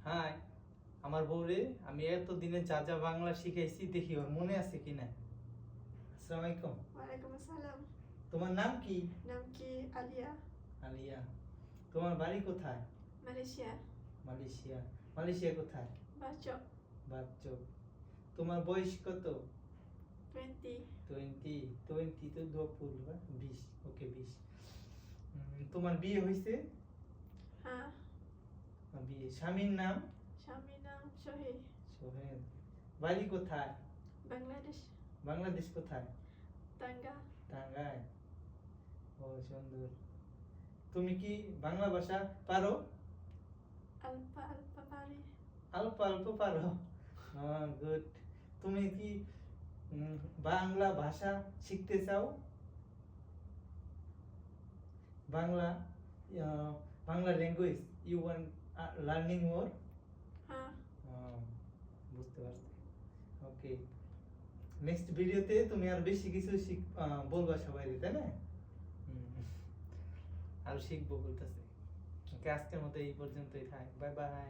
High, আমার বউরে আমি এতদিনে যা যা বাংলা শিখাইছি দেখি ওর মনে আছে কিনা। আসসালামু আলাইকুম। ওয়ালাইকুম আসসালাম। তোমার নাম কি? নাম কি? আলিয়া। আলিয়া। তোমার বাড়ি কোথায়? মালয়েশিয়া। মালয়েশিয়া। মালয়েশিয়া কোথায়? বাচক। বাচ্চক। তোমার বয়স কত? 20। 20 তো 20। ওকে 20। তোমার বিয়ে হয়েছে? হ্যাঁ। বিয়ে। স্বামীর নাম? স্বামীর নাম সোহেল। সোহেল। বাড়ি কোথায়? বাংলাদেশ। বাংলাদেশ কোথায়? টাঙ্গা। টাঙ্গাইল। ও সুন্দর। তুমি কি বাংলা ভাষা পারো? আলপা আলপা পারি। অল্প অল্প পারো? গুড। তুমি কি বাংলা ভাষা শিখতে চাও? Bangla Bangla language you want learning more? হ্যাঁ। বুঝতে পারছি। ওকে, নেক্সট ভিডিওতে তুমি আর বেশি কিছু বলবা সবাই, তাই না? আর শিখবো বলতেছে। ওকে, আজকের মতো এই পর্যন্তই থাক। Bye bye.